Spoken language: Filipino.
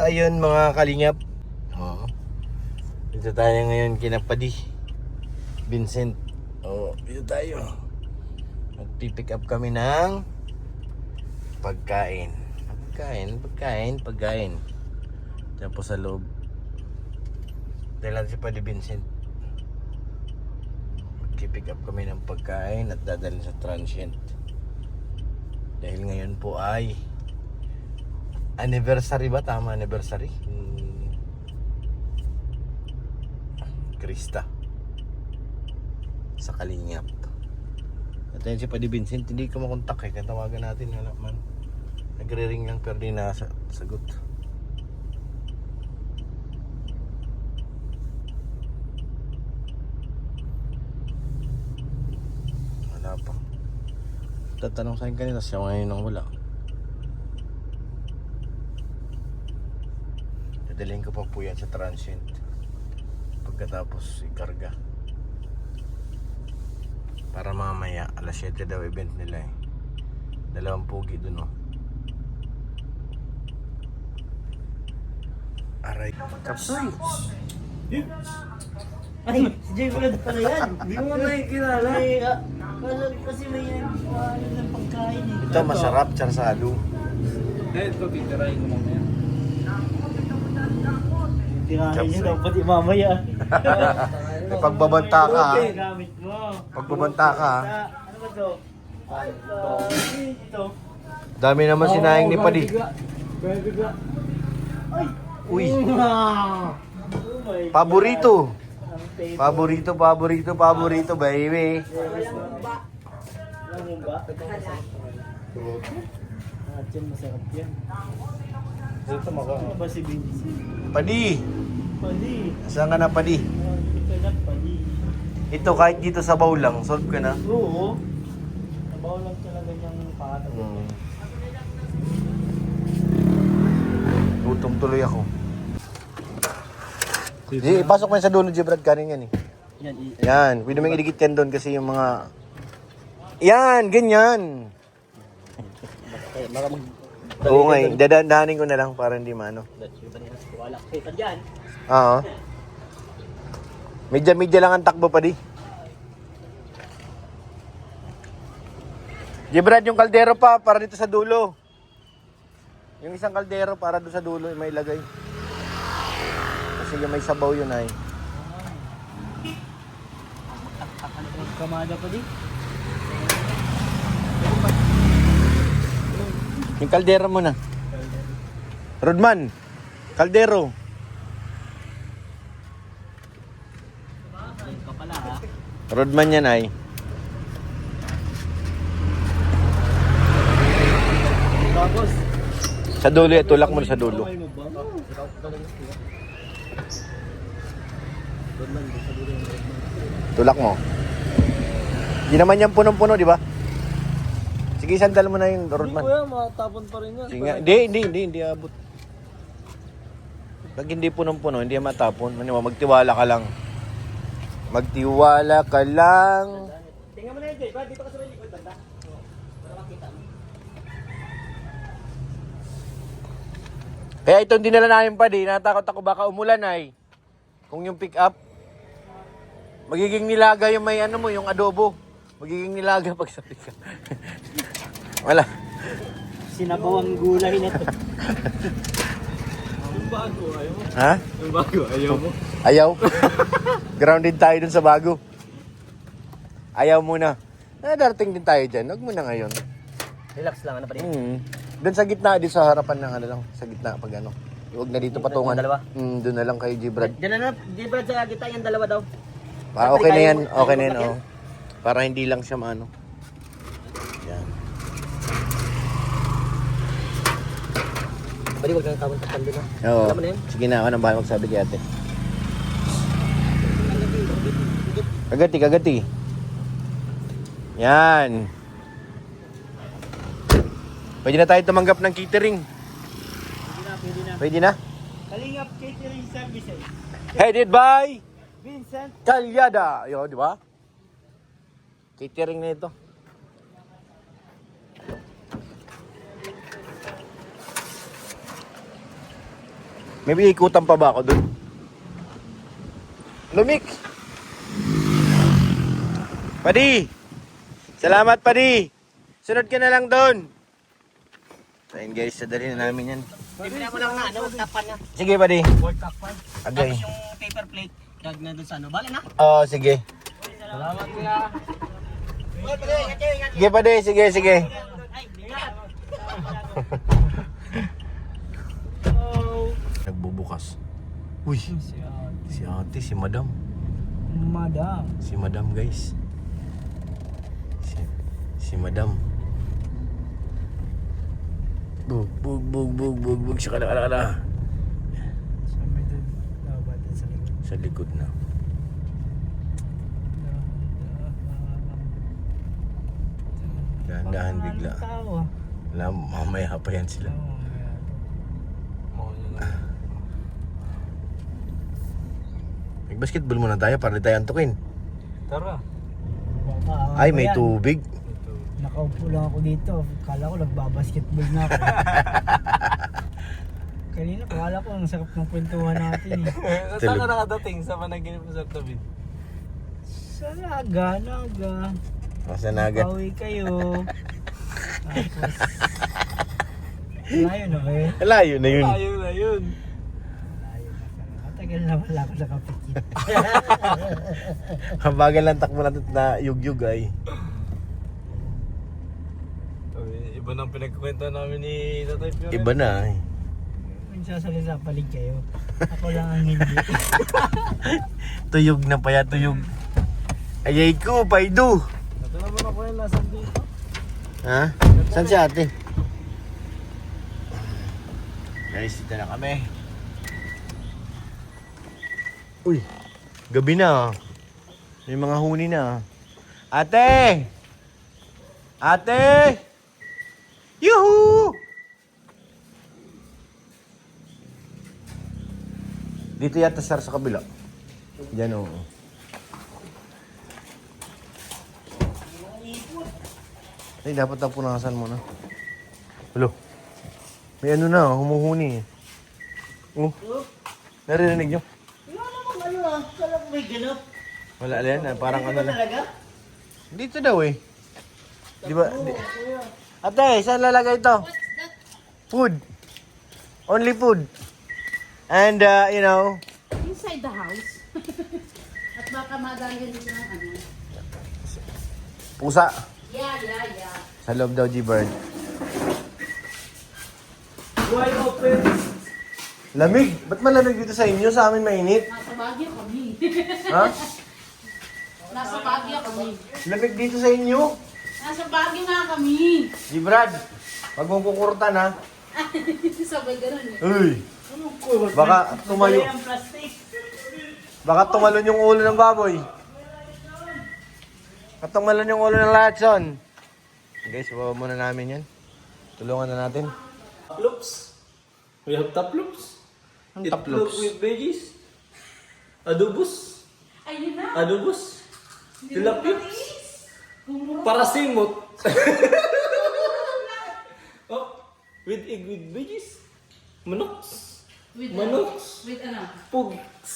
ayun mga kalingap. Oh. Dito tayo ngayon kina Padi Vincent. Oh, dito tayo. Magpipick up kami ng pagkain. Pagkain. Diyan po sa loob. Dahil lang si Padi Vincent. Magpipick up kami ng pagkain at dadalhin sa transient. Dahil ngayon po ay anniversary ba? Tama, anniversary? Krista sa Kalingap. At ayun si Padi Vincent, hindi ko makontak eh. Katawagan natin, wala man. Nagre-ring lang pero di sagot. Wala pa. Tatanong sa akin kanina, siya ngayon nang wala. Dadalhin ko pa po yan sa transient pagkatapos ikarga para mamaya alas 7 daw event nila eh. Dalawang pugi dun oh. Aray kapsoy. Ay, si Jay Vlad pala yan. Hindi mo nakikilala. Kasi may ano ng pagkain eh. Ito masarap, charsado. Ito, titirahin ko mamaya. Tirahin niyo daw pati mamaya. May pagbabanta ka ha. Gamit mo. Pagbabanta ka ha. Ano ba to? Ito. Dami naman sinayang ni Padi. Bigla. Ay! Uy, Oh my paborito. Ang favorite. Paborito, baby. Alam mo ba? Yan, masarap yan. Dito Ano ba si Vinci? Padi, Pali. saan ka na Padi? Ito na, pali. Ito kahit dito sa baw lang, solve ka na. Oo. Nabaw lang talaga niyang pakatabi. Gutom tuloy ako. Di, ipasok mo yan sa dulo, Jibrad, kanin yan eh. Yan, Yan, pwede mo iligit yan doon kasi yung mga... Yan, ganyan. Baka mag... Oo nga eh, dadahanin ko na lang para hindi maano. Wala ko kita dyan. Oo. Medya lang ang takbo pa di. Jibrad, yung kaldero pa para dito sa dulo. Yung isang kaldero para doon sa dulo may ilagay. Kasi yung may sabaw yun ay. Kamada pa di. Yung kaldero mo na. Rodman, kaldero. Ka pala ha. Rodman yan ay. Tapos. Sa dulo, tulak mo sa dulo. Kamay mo ba? Tulak mo. Hindi naman yan punong-puno, di ba? Sige, sandal mo na yung Rodman. Hindi ko yan, matapon pa rin yan. Sige nga. Hindi abot. Pag hindi punong-puno, hindi yan matapon. Magtiwala ka lang. Magtiwala ka lang. Tingnan mo na yun, Jay. Dito ka sa may likod, banda. Para makita mo. Kaya ito hindi nila namin pa di. Natakot ako baka umulan ay. Kung yung pick up, magiging nilaga yung may ano mo, yung adobo. Magiging nilaga pag sa pick up. Wala. Sinabaw ang gulay na to. Yung bago, ayaw mo? Ha? Yung bago, ayaw mo? Ayaw. Grounded tayo dun sa bago. Ayaw muna. Darating din tayo dyan. Huwag muna ngayon. Relax lang, ano pa rin? Doon sa gitna, di sa harapan ng ano lang. Sa gitna pag ano. Huwag na dito patungan. Dalawa? Doon na lang kay Jibrad. Diyan na, di ba sa kita yung dalawa daw? Okay na yan. Okay na yan. Oh. Para hindi lang siya maano. Yan. Pwede wag kang tawag sa pandi na. Oo. Alam mo na yan? Sige na, ako nang bahay magsabi kay ate. Kagati. Yan. Pwede na tayo tumanggap ng catering. Pwede na. Pwede na? Kalingap Catering Services. Headed by Vincent. Calyada. Yo, di ba? Catering na ito. May ikutan pa ba ako dun? Lumik! Padi! Salamat, Padi! Sunod ka na lang dun! So yun guys, sadali na namin yan. Bibila mo lang na ano, tapan niya. Sige, Padi. Board tapan. Agay. Tapos yung paper plate, drag na dun sa ano. Bala na. Oo, sige. Salamat kuya. Sige, Padi. Sige, sige. Ay, bigat. Nagbubukas. Uy, si ate, si madam. Madam. Si madam, guys. Si madam. Bug, bug, bug, bug, bug, bug. Siya kala. Sa may doon. Dapat din sa likod. Sa likod na. Dahan-dahan bigla. Tao ah. Wala, mamaya pa yan sila. Mag-basketball muna tayo para di tayo antukin. Tara. Ay, may tubig. Nakaupo lang ako dito. Kala ko nagbabasketball na ako. Kanina, kala ko ang sarap ng kwentuhan natin eh. Saan ka nakadating sa panaginip mo sa David? Sa Naga. Sa Naga. Pauwi kayo. Tapos, layo na ba eh? Layo na yun. Layo na yun. Matagal na wala ko nakapikit. Bagal lang takbo natin na yugyug ay. Iba nang pinagkwento namin ni Tatay Fiore. Iba na ay. Magsasalita palig kayo. Ako lang ang hindi. Tuyog na paya, tuyog. Ayay ko, paido. Ito naman ako yung nasan dito. Ha? Saan si ate? Guys, dito na kami. Uy, gabi na. May mga huni na. Ate! Ate! Yuhu! Dito yata sir sa kabila. Diyan oo. Ay, dapat na punasan mo na. Hello. May ano na, humuhuni. Oh. Narinig nyo? Wala naman ano ah. Kala ko may ganap. Wala yan, parang ano lang. Talaga? Dito daw eh. Di ba? Ate, saan lalagay ito? Food. Only food. And, you know, Inside the house. At baka madanggan din ng ano. pusa. Yeah. Sa loob daw, G-Bird. Why open? Lamig. Ba't malamig dito sa inyo? Sa amin mainit. Nasa Baguio kami. Ha? Nasa Baguio kami. Lamig dito sa inyo. Nasa Baguio nga kami. G-Brad, wag mong kukurtan ha. Sabay ganun eh. Uy. Baka tumayo. Ang plastic. Baka tumalon yung ulo ng baboy. Baka tumalon yung ulo ng Latson. Guys, bawa muna namin yan. Tulungan na natin. Taplops. We have taplops. Ang taplops? with veggies. Adobos. Ayun na. Adobos. Tilapips. Parasimot. Oh, with egg with veggies. Manoks. With Manoks. With ano? Pugs.